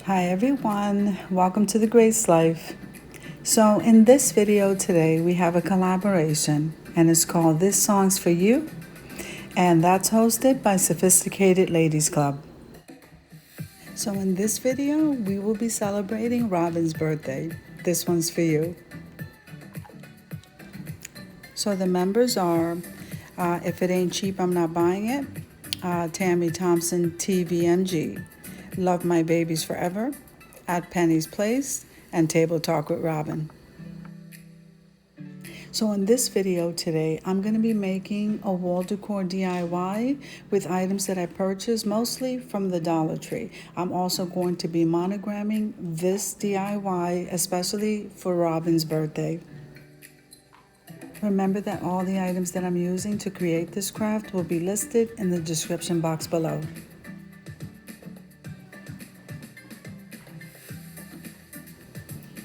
Hi everyone, welcome to the Grace Life. So in this video today we have a collaboration and it's called This Song's For You, and that's hosted by Sophisticated Ladies Club. So in this video we will be celebrating Robin's birthday. This one's for you. So the members are If It Ain't Cheap I'm Not Buying It, Tammy Thompson TVMG, Love My Babies Forever, At Penny's Place, and Table Talk with Robin. So in this video today, I'm going to be making a wall decor DIY with items that I purchased mostly from the Dollar Tree. I'm also going to be monogramming this DIY, especially for Robin's birthday. Remember that all the items that I'm using to create this craft will be listed in the description box below.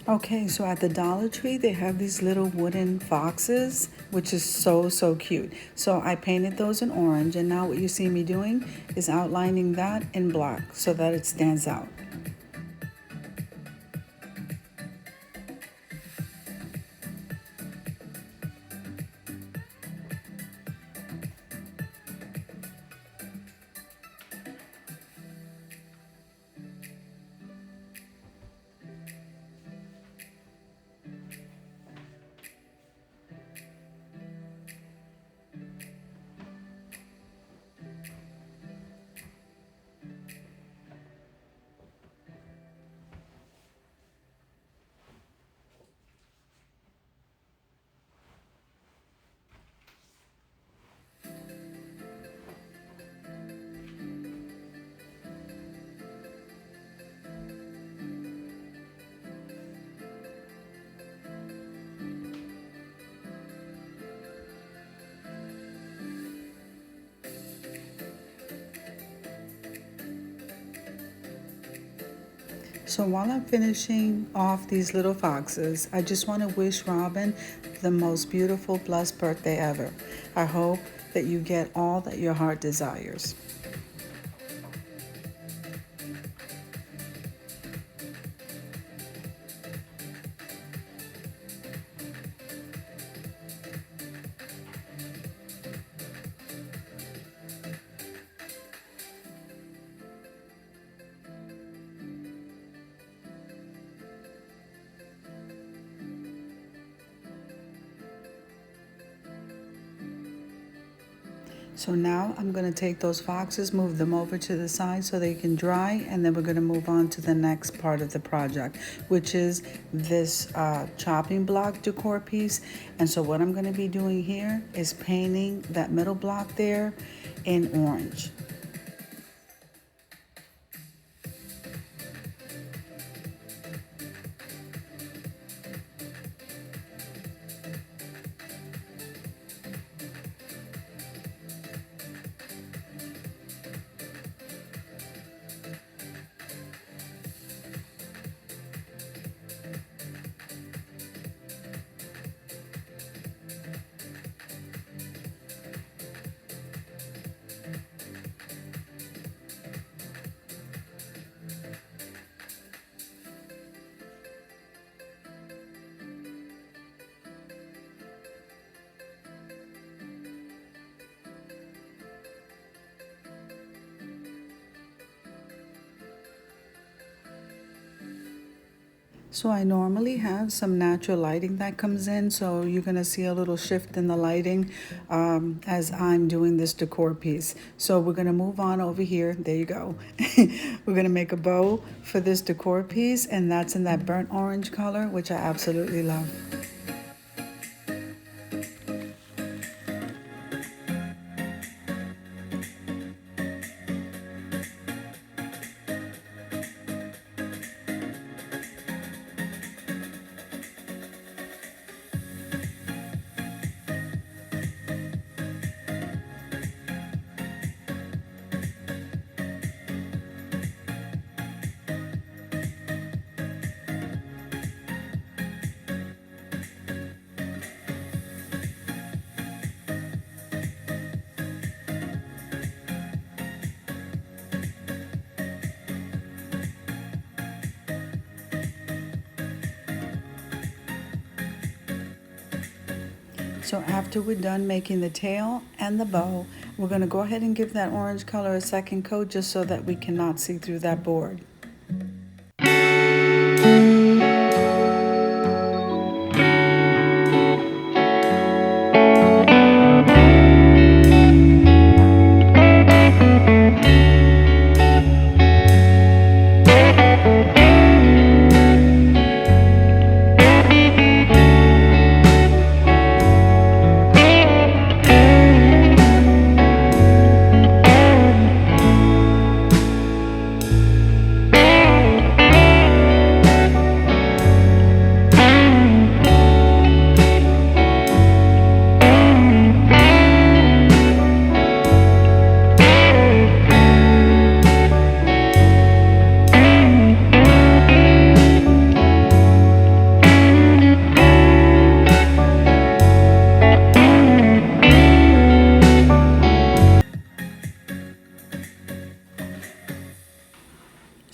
Okay, so at the Dollar Tree, they have these little wooden foxes, which is so cute. So I painted those in orange, and now what you see me doing is outlining that in black so that it stands out. So while I'm finishing off these little foxes, I just want to wish Robin the most beautiful, blessed birthday ever. I hope that you get all that your heart desires. So now I'm going to take those foxes, move them over to the side so they can dry, and then we're going to move on to the next part of the project, which is this chopping block decor piece. And so what I'm going to be doing here is painting that middle block there in orange. So I normally have some natural lighting that comes in, so you're going to see a little shift in the lighting as I'm doing this decor piece. So we're going to move on over here. There you go. We're going to make a bow for this decor piece, and that's in that burnt orange color, which I absolutely love. So after we're done making the tail and the bow, we're going to go ahead and give that orange color a second coat just so that we cannot see through that board.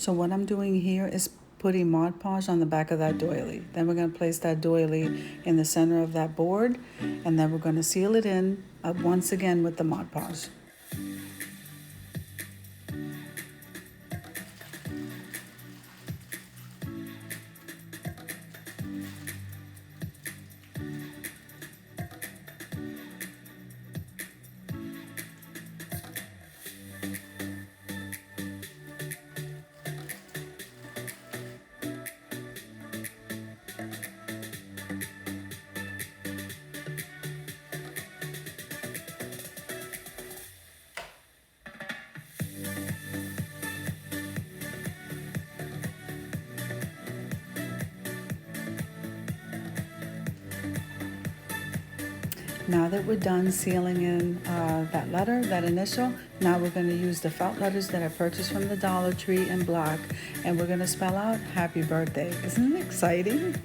So what I'm doing here is putting Mod Podge on the back of that doily. Then we're going to place that doily in the center of that board, and then we're going to seal it in once again with the Mod Podge. Now that we're done sealing in that letter, that initial, now we're going to use the felt letters that I purchased from the Dollar Tree in black, and we're going to spell out happy birthday. Isn't it exciting?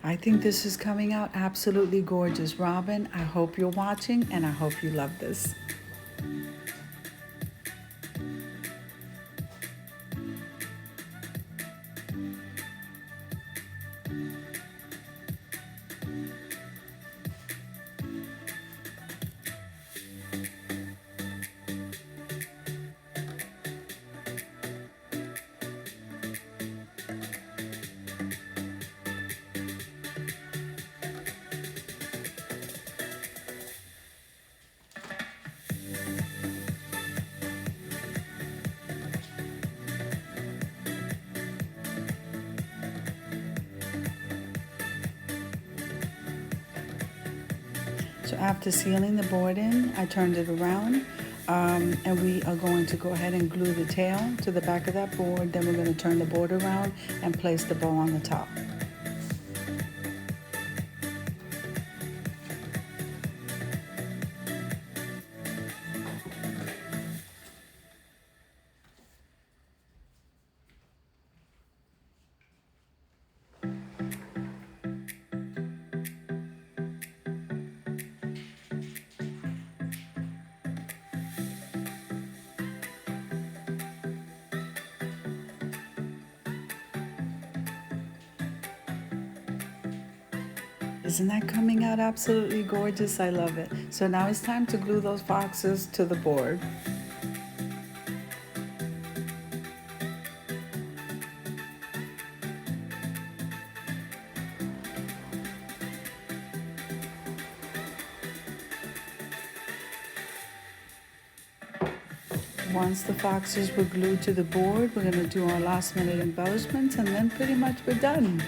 I think this is coming out absolutely gorgeous. Robin, I hope you're watching and I hope you love this. So after sealing the board in, I turned it around and we are going to go ahead and glue the tail to the back of that board. Then we're going to turn the board around and place the bow on the top. Isn't that coming out absolutely gorgeous? I love it. So now it's time to glue those boxes to the board. Once the foxes were glued to the board, we're going to do our last minute embellishments and then pretty much we're done.